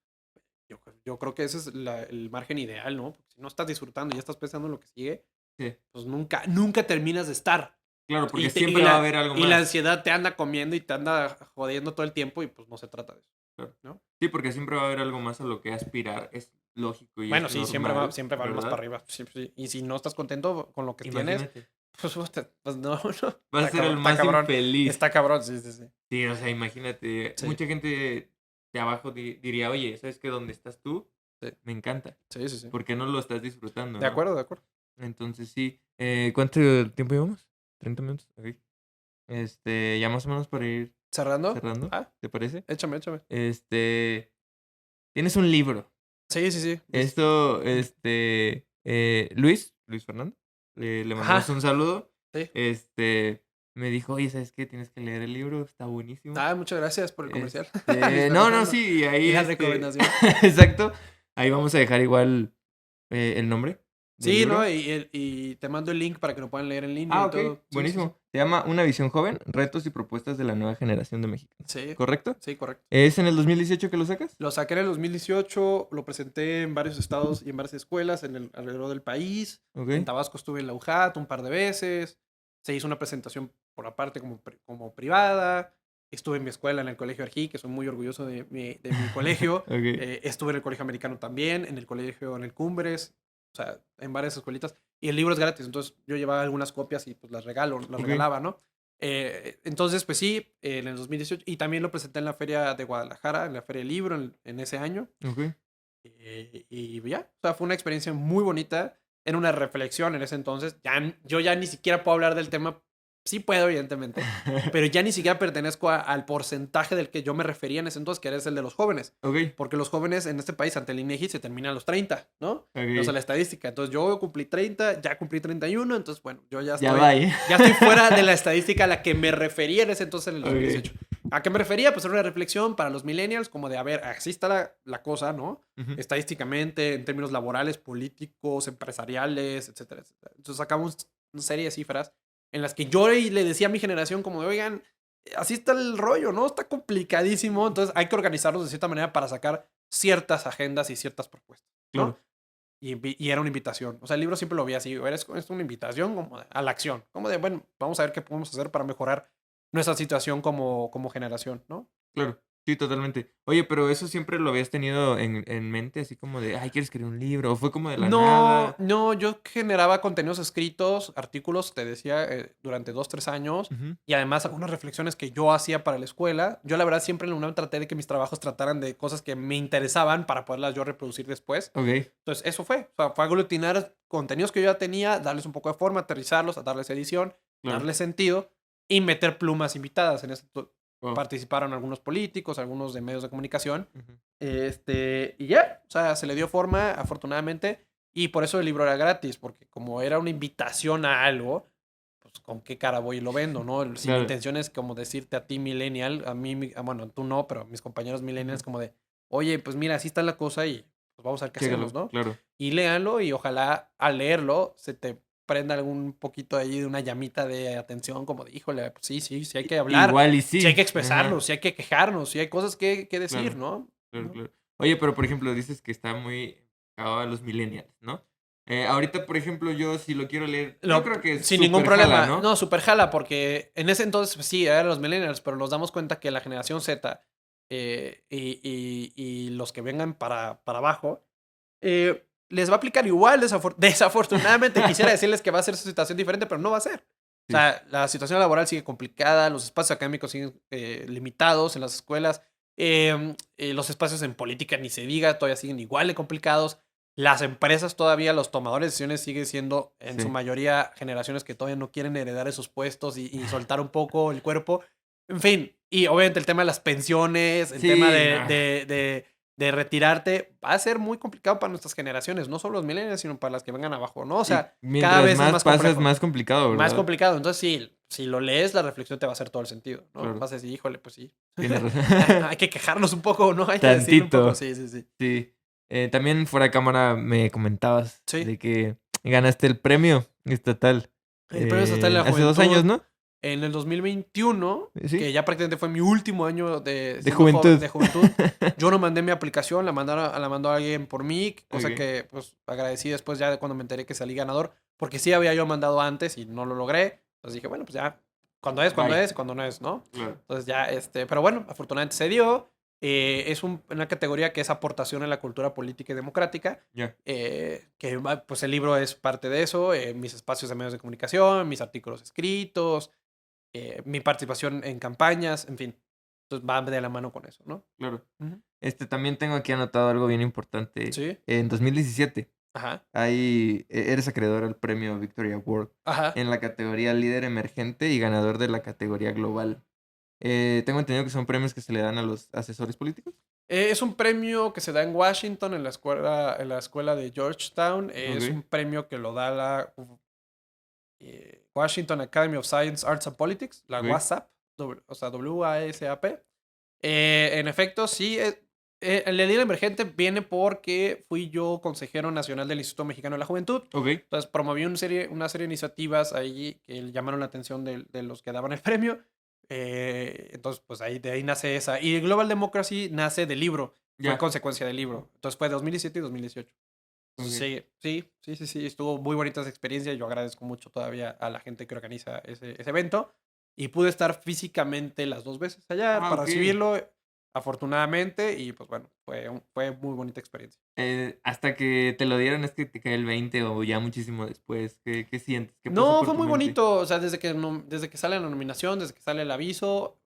Yo creo que ese es el margen ideal, ¿no? Porque si no estás disfrutando y ya estás pensando en lo que sigue, sí. pues nunca terminas de estar. Claro, porque Y, siempre va a haber algo y la más. ansiedad te anda comiendo y te anda jodiendo todo el tiempo y pues no se trata de eso, Claro. ¿no? Sí, porque siempre va a haber algo más a lo que aspirar. Es lógico y Bueno, es sí, normal, siempre van más ¿verdad? para arriba. Sí, sí. Y si no estás contento con lo que tienes, Imagínate, pues, pues no, no. vas a ser el Está más cabrón. infeliz. Está cabrón, sí, sí, sí. Sí, o sea, imagínate, Sí, mucha gente de abajo diría: "Oye, ¿sabes qué? Donde estás tú, sí, me encanta, sí, sí, sí. ¿por qué no lo estás disfrutando, De no?". acuerdo, de acuerdo. Entonces sí, ¿cuánto tiempo llevamos? ¿30 minutos? Okey. Ya más o menos para ir ¿Cerrando? cerrando, Ah, ¿te parece? échame, échame. Tienes un libro. Sí, sí, sí. Esto, Luis Fernando, le mandamos Ajá, un saludo. sí. Me dijo: "Oye, ¿sabes qué? Tienes que leer el libro, está buenísimo". Ah, muchas gracias por el comercial. Luis No, no, Fernando. sí, ahí, Y la recomendación. exacto. Ahí vamos a dejar igual, el nombre del Sí, ¿no? libro. Y te mando el link para que lo puedan leer en línea Ah, y okey, todo. Sí, sí, sí. buenísimo. Se llama Una visión joven, retos y propuestas de la nueva generación de mexicanos, Sí, ¿correcto? sí, correcto. ¿Es en el 2018 que lo sacas? Lo saqué en el 2018, lo presenté en varios estados y en varias escuelas alrededor del país. En Okey, Tabasco estuve en la UJAT un par de veces. Se hizo una presentación por aparte como privada. Estuve en mi escuela, en el Colegio Arjí, que soy muy orgulloso de mi colegio. okey, Estuve en el Colegio Americano también, en el colegio, en el Cumbres, o sea, en varias escuelitas. Y el libro es gratis, entonces yo llevaba algunas copias y pues las okey, regalaba, ¿no? Entonces, pues sí, en el 2018. Y también lo presenté en la Feria de Guadalajara, en la Feria del Libro, en ese año. okey. Y ya, o sea, fue una experiencia muy bonita. Era una reflexión en ese entonces. Yo ya ni siquiera puedo hablar del tema. Sí puedo, evidentemente. Pero ya ni siquiera pertenezco al porcentaje del que yo me refería en ese entonces, que era el de los jóvenes. Okey, Porque los jóvenes en este país, ante el INEGI, se terminan a los 30, ¿no? O sea, okey. la estadística. Entonces yo cumplí 30, ya cumplí 31. Entonces, bueno, yo Ya va ahí. ya estoy fuera de la estadística a la que me refería en ese entonces, en el Okey. 2018. ¿A qué me refería? Pues era una reflexión para los millennials, como de, a ver, así está la cosa, ¿no? Ujú. Estadísticamente, en términos laborales, políticos, empresariales, etcétera, etcétera. Entonces sacamos una serie de cifras en las que yo le decía a mi generación como de, oigan, así está el rollo, ¿no? Está complicadísimo, entonces hay que organizarnos de cierta manera para sacar ciertas agendas y ciertas propuestas, ¿no? Claro. Y era una invitación. O sea, el libro siempre lo vi así, es una invitación como a la acción, como de, bueno, vamos a ver qué podemos hacer para mejorar nuestra situación como generación, ¿no? Claro, sí, totalmente. Oye, pero eso siempre lo habías tenido en mente, así como de, ay, quiero escribir un libro, o fue como de la No, nada. no, yo generaba contenidos escritos, artículos, te decía, durante 2, 3 años, Ujú. y además algunas reflexiones que yo hacía para la escuela. Yo la verdad siempre en la UNAM traté de que mis trabajos trataran de cosas que me interesaban para poderlas yo reproducir después. Okey, Entonces, eso fue, o sea, fue aglutinar contenidos que yo ya tenía, darles un poco de forma, aterrizarlos, a darles edición, claro. darles sentido y meter plumas invitadas. En esto Guau. participaron algunos políticos, algunos de medios de comunicación, Ujú. y ya, o sea, se le dio forma, afortunadamente, y por eso el libro era gratis, porque como era una invitación a algo, pues con qué cara voy y lo vendo, ¿no? Si mi Claro. intención es como decirte a ti, millennial, a mí, bueno, tú no, pero a mis compañeros Ujú. millennials, como de, oye, pues mira, así está la cosa y pues vamos a ver qué hacemos, Chécalo, ¿no? claro. Y léanlo y ojalá al leerlo se te prenda algún poquito ahí de una llamita de atención, como de, híjole, pues sí, sí, sí hay que hablar, Igual y sí hay que sí. expresarnos, Ajá. sí hay que quejarnos, sí hay cosas que decir, Claro, ¿no? claro, ¿No? claro. Oye, pero, por ejemplo, dices que está muy enfocado a los millennials, ¿no? Ahorita, por ejemplo, yo si lo quiero leer, yo creo que es Sin ningún súper jala, problema. ¿no? No, super jala, porque en ese entonces, pues sí, eran los millennials, pero nos damos cuenta que la generación Z y los que vengan para abajo, les va a aplicar igual, desafortunadamente. Quisiera decirles que va a ser su situación diferente, pero no va a ser. O Sí, sea, la situación laboral sigue complicada, los espacios académicos siguen limitados en las escuelas, los espacios en política ni se diga, todavía siguen igual de complicados. Las empresas todavía, los tomadores de decisiones siguen siendo en su sí. mayoría generaciones que todavía no quieren heredar esos puestos y soltar un poco el cuerpo. En fin, y obviamente el tema de las pensiones, el tema Sí, no. de retirarte, va a ser muy complicado para nuestras generaciones, no solo los millennials, sino para las que vengan abajo, ¿no? O Y sea, cada mientras vez es más más pasas, complejo, más complicado, más ¿verdad? complicado. Entonces, sí, si lo lees, la reflexión te va a hacer todo el sentido, ¿no? Claro, Vas a decir, híjole, pues sí. tienes razón. Hay que quejarnos un poco, ¿no? Hay que decirle un poco, Tantito, sí, sí, sí. sí. También fuera de cámara me comentabas Sí, de que ganaste el premio estatal, el premio estatal de la hace 2 años, juventud ¿no? en el 2021, Sí, que ya prácticamente fue mi último año de de siendo joven, juventud. de juventud. Yo no mandé mi aplicación, la mandó alguien por mí, cosa Okey, que pues agradecí después ya de cuando me enteré que salí ganador, porque sí había yo mandado antes y no lo logré. Entonces dije, bueno, pues ya, cuando es, bye. cuando no es, ¿no? Claro. Entonces ya, pero bueno, afortunadamente se dio. Es una categoría que es aportación en la cultura política y democrática. Ya. Que pues el libro es parte de eso, mis espacios de medios de comunicación, mis artículos escritos, mi participación en campañas, en fin. Entonces va de la mano con eso, ¿no? Claro. Ujú. También tengo aquí anotado algo bien importante. Sí. En 2017, Ajá. eres acreedor al premio Victoria Award Ajá. en la categoría líder emergente y ganador de la categoría global. Tengo entendido que son premios que se le dan a los asesores políticos. Es un premio que se da en Washington, en la escuela de Georgetown. Es Ok. un premio que lo da la Washington Academy of Science, Arts and Politics, la Ok. WASAP, o sea, WASAP. En efecto, sí. El líder emergente viene porque fui yo consejero nacional del Instituto Mexicano de la Juventud. Ok. Entonces promoví una serie de iniciativas ahí que llamaron la atención de los que daban el premio. Entonces, pues de ahí nace esa. Y Global Democracy nace del libro. Fue Ya. consecuencia del libro. Entonces fue 2017 y 2018. Ok. Sí. Estuvo muy bonita esa experiencia. Yo agradezco mucho todavía a la gente que organiza ese evento. Y pude estar físicamente las 2 veces allá Ah, para ok. recibirlo, afortunadamente. Y pues bueno, fue muy bonita experiencia. Hasta que te lo dieron es que te cae el 20 o ya muchísimo después. ¿Qué sientes? ¿Qué pasa No, por fue tu muy mente? bonito. O sea, desde que sale la nominación, desde que sale el aviso,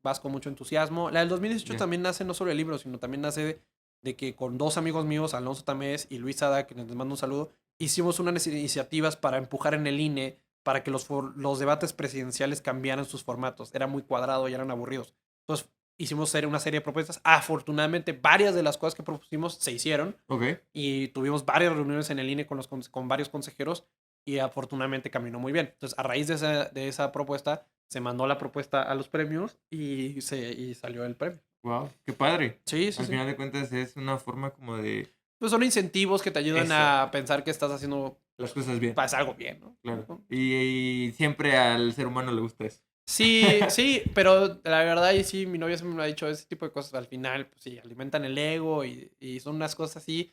vas con mucho entusiasmo. La del 2018 Ya. también nace no solo el libro, sino también nace de que con 2 amigos míos, Alonso Tamés y Luis Sada, que les mando un saludo, hicimos unas iniciativas para empujar en el INE para que los debates presidenciales cambiaran sus formatos. Era muy cuadrado y eran aburridos. Entonces hicimos una serie de propuestas. Afortunadamente, varias de las cosas que propusimos se hicieron Ok. y tuvimos varias reuniones en el INE con varios consejeros y afortunadamente caminó muy bien. Entonces, a raíz de esa propuesta, se mandó la propuesta a los premios y salió el premio. Wow, qué padre. Sí, sí, Al sí. final de cuentas es una forma como de Pues son incentivos que te ayudan eso, a pensar que estás haciendo las cosas bien. pues, algo bien, ¿no? Claro. Ujú. Y siempre al ser humano le gusta eso. Sí, sí, pero la verdad, y sí, mi novia siempre me ha dicho ese tipo de cosas. Al final, pues sí, alimentan el ego y son unas cosas así,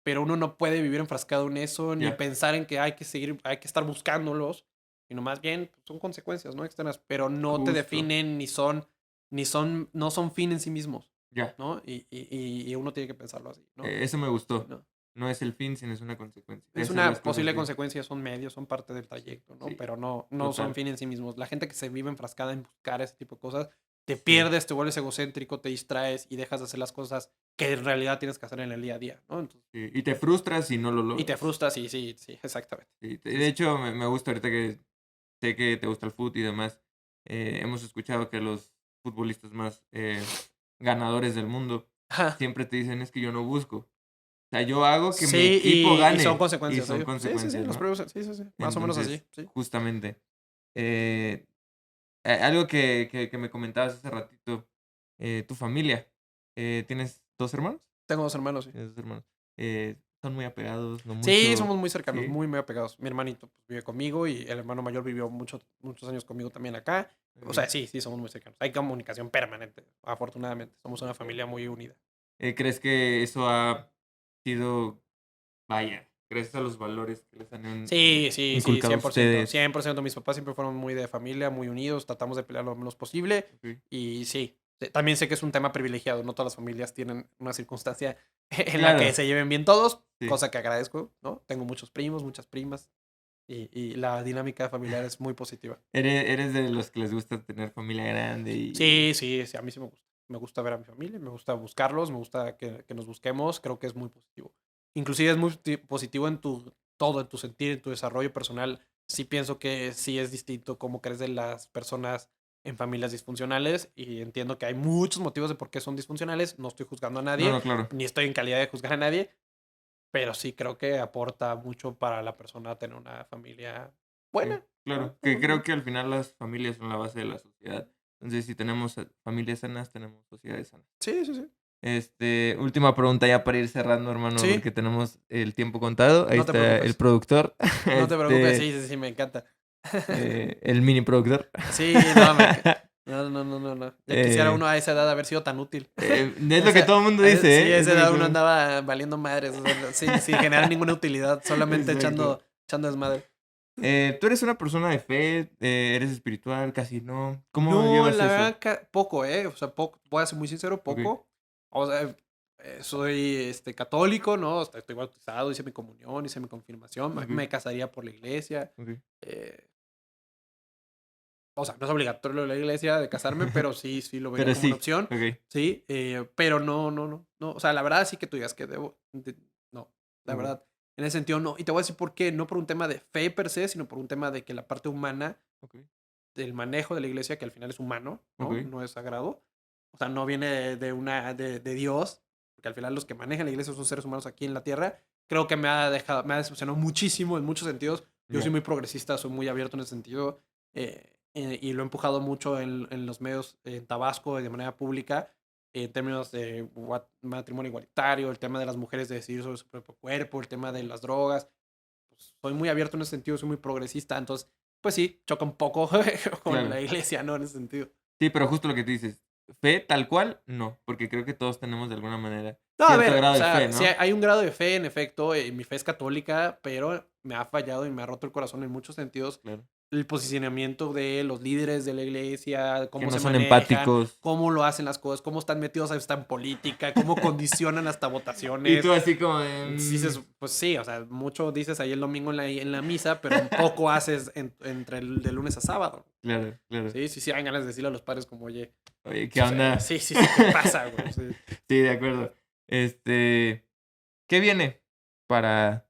pero uno no puede vivir enfrascado en eso, ni Ya, pensar en que hay que seguir, hay que estar buscándolos, sino más bien pues, son consecuencias, ¿no? Externas, pero no te justo. definen no son fin en sí mismos, Ya. ¿no? Y uno tiene que pensarlo así, ¿no? Eso me Sí, gustó. ¿no? No es el fin, sino es una consecuencia. Es Hacer las una cosas posible bien. consecuencia, son medios, son parte del trayecto, ¿no? Sí, Pero no son total. fin en sí mismos. La gente que se vive enfrascada en buscar ese tipo de cosas, te Sí. pierdes, te vuelves egocéntrico, te distraes y dejas de hacer las cosas que en realidad tienes que hacer en el día a día, ¿no? Entonces, Sí. Y te frustras si no lo y te logras. frustras y sí, exactamente. Sí. Sí, De sí. hecho, me gusta ahorita que sé que te gusta el fútbol y demás. Hemos escuchado que los futbolistas más ganadores del mundo Ajá. siempre te dicen es que yo no busco. O sea, yo hago que mi Sí, equipo y son gane y consecuencias, son sí, consecuencias, los ¿no? premios, sí, más o menos así, Entonces, sí. justamente, eh, algo que me comentabas hace ratito, tu familia, ¿tienes 2 hermanos? Tengo 2 hermanos, sí. Tienes 2 hermanos. ¿Son muy apegados, no Sí, mucho? somos muy cercanos, Sí, muy, muy apegados. Mi hermanito pues, vive conmigo y el hermano mayor vivió muchos años conmigo también acá. O sea, okey. sí, somos muy cercanos. Hay comunicación permanente, afortunadamente. Somos una familia muy unida. ¿Crees que eso ha sido, vaya, gracias a los valores que les han Sí, inculcado a 100%. ustedes? 100%. Mis papás siempre fueron muy de familia, muy unidos. Tratamos de pelear lo menos posible. Okey. Y sí, también sé que es un tema privilegiado. No todas las familias tienen una circunstancia en la que Claro, se lleven bien todos, sí. cosa que agradezco, ¿no? Tengo muchos primos, muchas primas. Y la dinámica familiar es muy positiva. Eres de los que les gusta tener familia grande y Sí, a mí sí me gusta. Me gusta ver a mi familia, me gusta buscarlos, me gusta que nos busquemos, creo que es muy positivo. Inclusive es muy positivo en todo, en tu sentir, en tu desarrollo personal. Sí pienso que sí es distinto cómo crecen las personas en familias disfuncionales y entiendo que hay muchos motivos de por qué son disfuncionales. No estoy juzgando a no, nadie, no, claro. ni estoy en calidad de juzgar a nadie, pero sí creo que aporta mucho para la persona tener una familia Sí, buena, ¿no? claro, que creo que al final las familias son la base de la sociedad. Entonces, si tenemos familias sanas, tenemos sociedades sanas. Sí. Última pregunta ya para ir cerrando, hermano, Sí, porque tenemos el tiempo contado. Ahí no te está el preocupes. productor, No te preocupes, sí, me encanta. el mini productor. Sí, no, no. Ya quisiera Eh, uno a esa edad haber sido tan útil. es lo que todo el mundo dice, Sí, a ¿eh? Es esa lo que edad todo uno el mundo... andaba valiendo madres, o sea, sin generar ninguna utilidad, solamente Exacto. echando desmadre. ¿Tú eres una persona de fe? ¿Eres espiritual? Casi no. ¿Cómo No, llevas la eso? verdad, poco, ¿eh? O sea, poco, voy a ser muy sincero, Ok, poco. O sea, soy católico, ¿no? O sea, estoy bautizado, hice mi comunión, hice mi confirmación, ok, me casaría por la iglesia. ok. eh, o sea, no es obligatorio la iglesia de casarme, pero sí, sí lo vería Pero como una sí, opción, ok. sí. Pero no, no, no, no. O sea, la verdad sí que tú digas que debo, no, la Ok, verdad. En ese sentido, no. Y te voy a decir por qué, no por un tema de fe per se, sino por un tema de que la parte humana ok, del manejo de la iglesia, que al final es humano, ¿no? ok. No es sagrado. O sea, no viene de Dios, porque al final los que manejan la iglesia son seres humanos aquí en la tierra. Creo que me ha decepcionado muchísimo en muchos sentidos. Yo soy Ya. muy progresista, soy muy abierto en ese sentido. Y lo he empujado mucho en los medios en Tabasco de manera pública, en términos de matrimonio igualitario, el tema de las mujeres de decidir sobre su propio cuerpo, el tema de las drogas. Pues, soy muy abierto en ese sentido, soy muy progresista, entonces, pues sí, choca un poco con Claro. la iglesia, ¿no? En ese sentido. Sí, pero justo lo que tú dices. Fe tal cual, no. Porque creo que todos tenemos de alguna manera No, a cierto ver, o grado de fe, sea, sí ¿no? hay un grado de fe, en efecto, mi fe es católica, pero me ha fallado y me ha roto el corazón en muchos sentidos Claro. el posicionamiento de los líderes de la iglesia, Que cómo no se son manejan, empáticos. cómo lo hacen las cosas, cómo están metidos hasta en política, cómo condicionan hasta Y tú votaciones. así como de... Dices, pues sí, o sea, mucho dices ahí el domingo en la misa, pero poco haces entre el de lunes a sábado. Claro, claro. Sí, sí, sí, hay ganas de decirle a los padres como, oye, Oye, ¿qué pues, onda? sí, sí, sí, ¿qué pasa, güey? Sí. Sí, de acuerdo. Este, ¿qué viene para,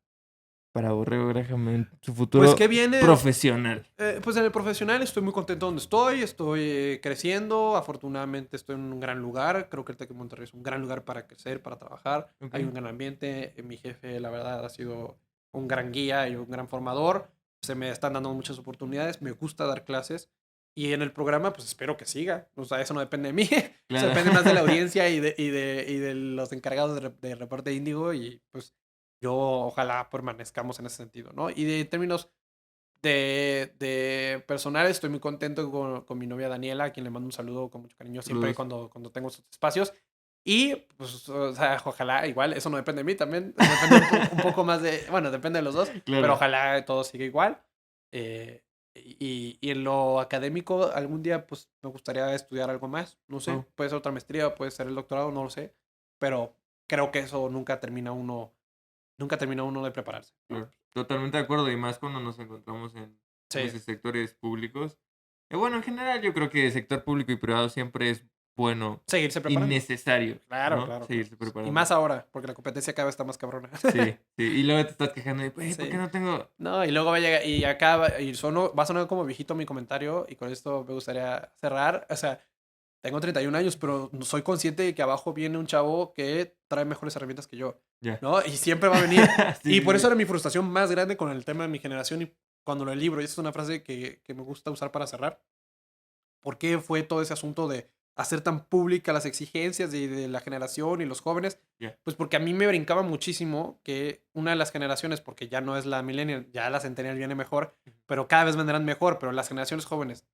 para Borrego Graham en su Pues, ¿qué futuro viene? profesional? Pues en el profesional estoy muy contento donde estoy creciendo, afortunadamente estoy en un gran lugar, creo que el Tec de Monterrey es un gran lugar para crecer, para trabajar, Ok, hay un gran ambiente, mi jefe la verdad ha sido un gran guía y un gran formador, se me están dando muchas oportunidades, me gusta dar clases y en el programa pues espero que siga, o sea, eso no depende de mí, eso claro. depende más de la audiencia y de los encargados de reporte Índigo y pues yo ojalá permanezcamos en ese sentido, ¿no? Y de términos de personal, estoy muy contento con mi novia Daniela, a quien le mando un saludo con mucho cariño siempre Saludos. cuando tengo estos espacios. Y pues, o sea, ojalá, igual, eso no depende de mí también, depende un poco más bueno, depende de los dos, pero Claro. ojalá todo siga igual. Eh, y en lo académico, algún día, pues me gustaría estudiar algo más, no sé, Wow, puede ser otra maestría, puede ser el doctorado, no lo sé, pero creo que eso nunca termina uno de prepararse, ¿no? claro. Totalmente de acuerdo. Y más cuando nos encontramos en Sí, esos sectores públicos. Bueno, en general yo creo que el sector público y privado siempre es bueno seguirse y preparando. necesario, Claro, ¿no? claro, claro. Seguirse Y preparando. más ahora, porque la competencia cada vez está más cabrona. Sí, sí. Y luego te estás quejando de, ¿por qué Sí. no tengo? No, y luego va a llegar, y acá va a sonar como viejito mi comentario, y con esto me gustaría cerrar. O sea, tengo 31 años, pero soy consciente de que abajo viene un chavo que trae mejores herramientas que yo, Ya. ¿no? Y siempre va a venir. Sí, Y sí, por eso sí. era mi frustración más grande con el tema de mi generación y cuando lo libro. Y esa es una frase que me gusta usar para cerrar. ¿Por qué fue todo ese asunto de hacer tan pública las exigencias de la generación y los jóvenes? Ya. Pues porque a mí me brincaba muchísimo que una de las generaciones, porque ya no es la millennial, ya la centennial viene mejor, pero cada vez vendrán mejor, pero las generaciones jóvenes,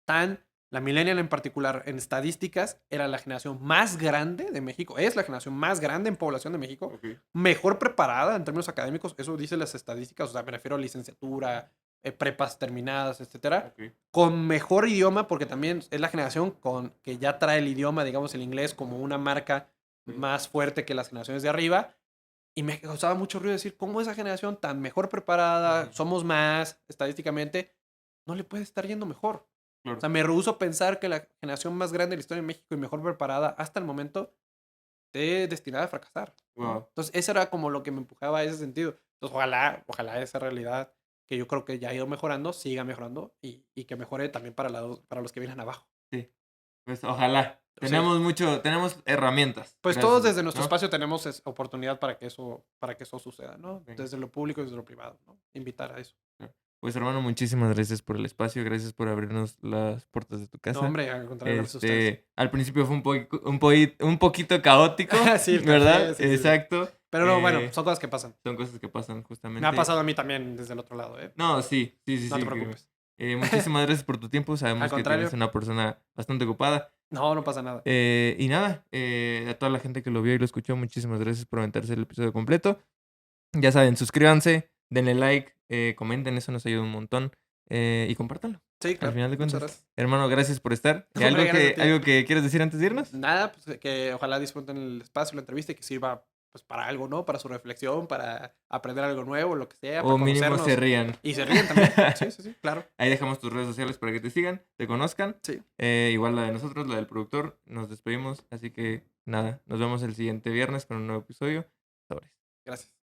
la millennial en particular, en estadísticas, era la generación más grande de México, es la generación más grande en población de México, Ok, mejor preparada en términos académicos, eso dicen las estadísticas, o sea, me refiero a licenciatura, prepas terminadas, etcétera, ok. con mejor idioma, porque también es la generación que ya trae el idioma, digamos, el inglés como una marca Sí, más fuerte que las generaciones de arriba. Y me causaba mucho ruido decir, ¿cómo esa generación tan mejor preparada, ujú, somos más estadísticamente, no le puede estar yendo mejor? O claro. sea, me rehúso a pensar que la generación más grande de la historia de México y mejor preparada hasta el momento esté destinada a fracasar, ¿no? Wow. Entonces, eso era como lo que me empujaba a ese sentido. Entonces, ojalá esa realidad que yo creo que ya ha ido mejorando, siga mejorando y que mejore también para los que vienen abajo. Sí. Pues ojalá. Sí. Tenemos herramientas. Pues Gracias todos a Dios, desde nuestro ¿no? espacio tenemos oportunidad para que eso suceda, ¿no? Venga. Desde lo público y desde lo privado, ¿no? Invitar a eso. Claro. Pues hermano, muchísimas gracias por el espacio, gracias por abrirnos las puertas de tu No, casa. hombre, al contrario, gracias a ustedes. Al principio fue un poquito caótico, Sí, el café, ¿verdad? sí, sí, sí. Exacto. Pero no, bueno, son cosas que pasan. Son cosas que pasan Me ha justamente. pasado a mí también desde el otro lado, ¿eh? No, sí, sí, sí, No te sí. Créeme. preocupes. Muchísimas gracias por tu tiempo. Al Sabemos que eres contrario, una persona bastante ocupada. no, no pasa nada. Y nada, a toda la gente que lo vio y lo escuchó, muchísimas gracias por aventarse el episodio completo. Ya saben, suscríbanse, denle like, comenten, eso nos ayuda un montón. y compártanlo. Sí, Al claro. final de Muchas cuentas. gracias. Hermano, gracias por estar. ¿Y Hombre, gracias a ti. algo que quieres decir antes de irnos? Nada, pues que ojalá disfruten el espacio, la entrevista y que sirva pues para algo, ¿no? Para su reflexión, para aprender algo nuevo, lo que sea, O para mínimo se conocernos. rían. Y se ríen también. Sí, sí, sí, claro. Ahí dejamos tus redes sociales para que te sigan, te conozcan. Sí. Igual la de nosotros, la del productor. Nos despedimos. Así que nada, nos vemos el siguiente viernes con un nuevo episodio. Sobres. Gracias.